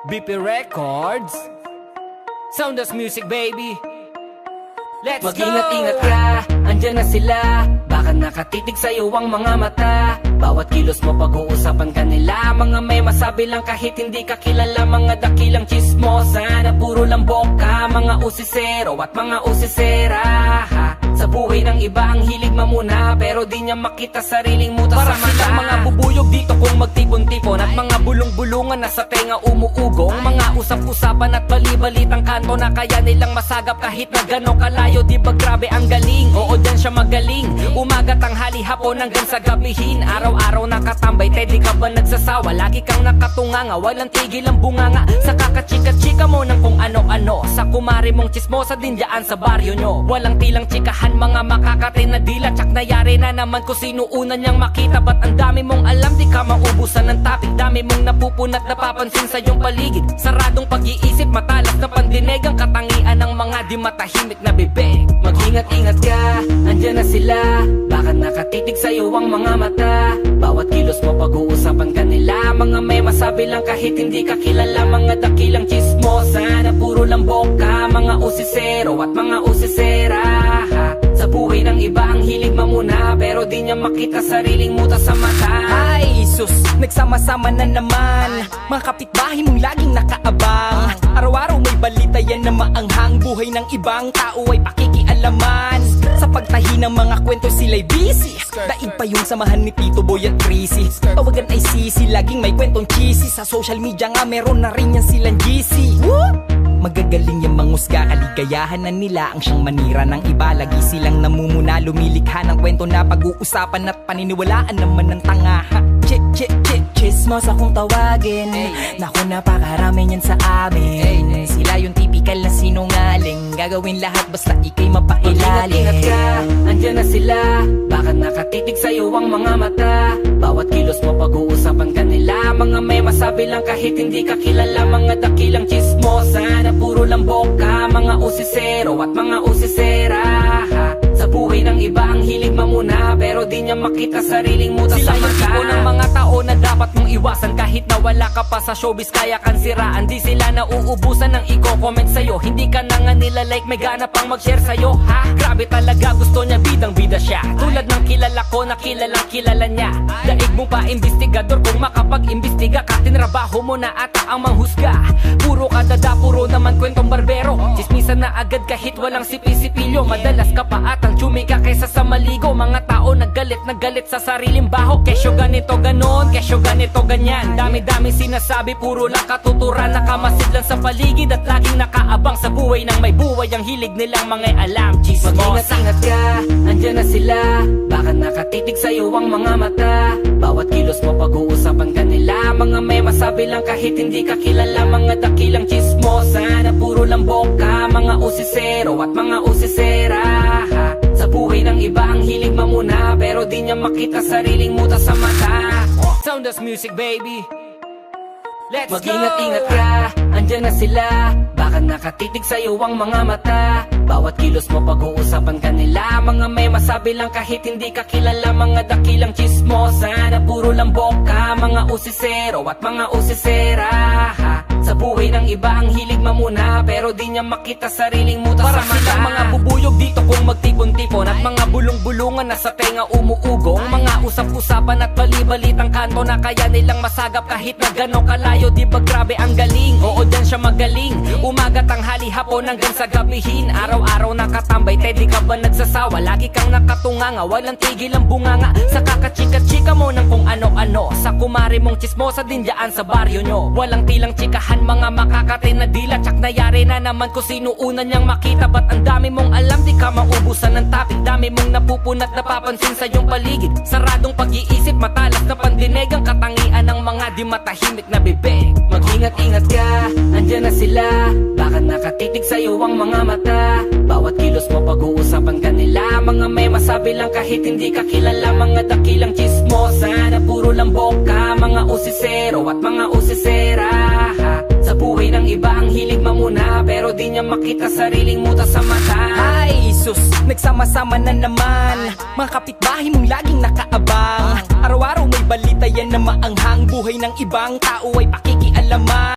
BP Records, Sounders Music baby. Let's go! Mag-ingat-ingat ka, andyan na sila. Baka nakatitig sa'yo ang mga mata. Bawat kilos mo pag-uusapan ka nila. Mga may masabi lang kahit hindi ka kilala. Mga dakilang chismosa na puro lang boka. Mga usisero at mga usisera. Sa buhay ng iba ang hilig mamuna, pero di niya makita sariling muta Para sa mata. silang mga bubuyog dito kung magtipon-tipon. At mga bulong-bulungan na sa tenga umuugong. Mga usap-usapan at bali-balitang kanto na kaya nilang masagap kahit na gano'ng kalayo. Di ba grabe ang galing? Oo, dyan siya magaling. Umaga, tanghali, hapon hanggang sa gabihin. Araw-araw nakatambay, di ka ba nagsasawa? Lagi kang nakatunganga, walang tigil ang bunganga. Sa kakachika-chika mo ng kung ano-ano. Sa kumari mong chismosa din dyan sa baryo nyo. Walang tilang chikahan, mga makakate na dila. Tsak nayari na naman kung sino una niyang makita. Ba't ang dami mong alam, di ka maubusan ng topic. Dami mong napupunat napapansin sa iyong paligid. Saradong pag-iisip, matalas na pandinig. Ang katangian ng mga di matahimik na bibig. Mag-ingat-ingat ka, andyan na sila. Baka nakatitig sa'yo ang mga mata. Bawat kilos mo pag-uusapan ka nila. Mga may masabi lang kahit hindi ka kilala. Mga dakilang chismosa na puro lang boka. Mga usisero at mga usisera. Sa buhay ng iba ang hilig mamuna, pero di niya makita sariling muta sa mata. Ay, sus, nagsama-sama na naman. Mga kapitbahay mong laging nakaabang. Araw-araw may balita yan na maanghang. Buhay ng ibang tao ay pakikialaman. Sa pagtahi ng mga kwento sila'y busy. Daig pa yung samahan ni Tito Boy at Chrissy. Tawagan ay sisi, laging may kwentong cheesy. Sa social media nga meron na rin yan silang GC. Magagaling yung mangusga, kaligayahan na nila ang siyang manira ng iba. Lagi silang namumuna, lumilikha ng kwento na pag-uusapan at paniniwalaan naman ng tanga. Chismos akong tawagin. Naku, napakarami niyan sa amin. Sila yung typical na sinungaling. Gagawin lahat basta ikay mapailalim. Mag-ingat ka, andyan na sila. Baka nakatitig sa'yo ang mga mata. Bawat kilos mo pag-uusapan ka nila. Mga may masabi lang kahit hindi ka kilala. Mga dakilang chismosa na puro lang boka. Mga usisero at mga usisera. Sa buhay ng iba ang hilig mamuna, pero di niya makita sariling muta sa mata. Sila yung tipo ng mga tao na dapat mong iwasan. Kahit na wala ka pa sa showbiz, kaya kang siraan. Di sila nauubusan ng i-comment sa'yo. Hindi ka na nga nila like, may gana pang mag-share sa'yo. Ha? Grabe talaga, gusto niya bidang-bida siya. Tulad ng kilala ko na kilalang kilala niya. Daig mo pa investigador, kung makapag-imbestiga ka, tinrabaho mo na ata ang manghusga. Puro kadada, puro naman kwentong barbero. Chismisan na agad kahit walang sipi-sipilyo. Madalas ka pa atang chumika kaysa sa maligo. Mga tao nagalit sa sariling baho. Kesyo ganito ganon, kesyo ganito ganyan. Dami-dami sinasabi, puro lang katuturan. Nakamasid lang sa paligid at laging nakaabang sa buhay ng may buhay. Ang hilig nilang mga alam, chismosa. Mag-ingat-ingat ka, andyan na sila. Baka nakatitig sa'yo ang mga mata. Bawat kilos mo pag-uusapan ka nila. Mga may masabi lang kahit hindi ka kilala. Mga dakilang chismosa na puro lang boka. Mga usisero at mga usisera. Sa buhay ng iba ang hilig mamuna, pero di niya makita sariling muta sa mata. Sounders Music baby. Let's go! Mag-ingat-ingat ka, andyan na sila. Baka nakatitig sa'yo ang mga mata. Bawat kilos mo pag-uusapan ka nila. Mga may masabi lang kahit hindi ka kilala. Mga dakilang chismosa na puro lang boka. Mga usisero at mga usisera. Sa buhay ng iba ang hilig mamuna, pero di niya makita sariling muta Para sa mata. silang mga bubuyog dito kung magtipon-tipon. At mga bulong-bulungan na sa tenga umuugong. Mga usap-usapan at bali-balitang kanto na kaya nilang masagap kahit na gano'ng kalayo. Di ba grabe ang galing? Oo, dyan siya magaling. Umaga, tanghali, hapon hanggang sa gabihin. Araw-araw nakatambay, di ka ba nagsasawa? Lagi kang nakatunganga, walang tigil ang bunganga. Sa kakachika-chika mo ng kung ano-ano. Sa kumari mong chismosa din dyan sa baryo nyo. Walang tilang chikahan, mga makakate na dila. Tsak nayari na naman kung sino una niyang makita. Ba't ang dami mong alam, di ka maubusan ng topic. Dami mong napupunat napapansin sa iyong paligid. Saradong pag-iisip, matalas na pandinig. Ang katangian ng mga di matahimik na bibig. Mag-ingat-ingat ka, andyan na sila. Baka nakatitig sa'yo ang mga mata. Bawat kilos mo pag-uusapan ka nila. Mga may masabi lang kahit hindi ka kilala. Mga dakilang chismosa na puro lang boka. Mga usisero at mga usisera. Sa buhay ng iba ang hilig mamuna, pero di niya makita sariling muta sa mata. Ay, sus, nagsama-sama na naman. Mga kapitbahay mong laging nakaabang. Araw-araw may balita yan na maanghang. Buhay ng ibang tao ay pakikialaman.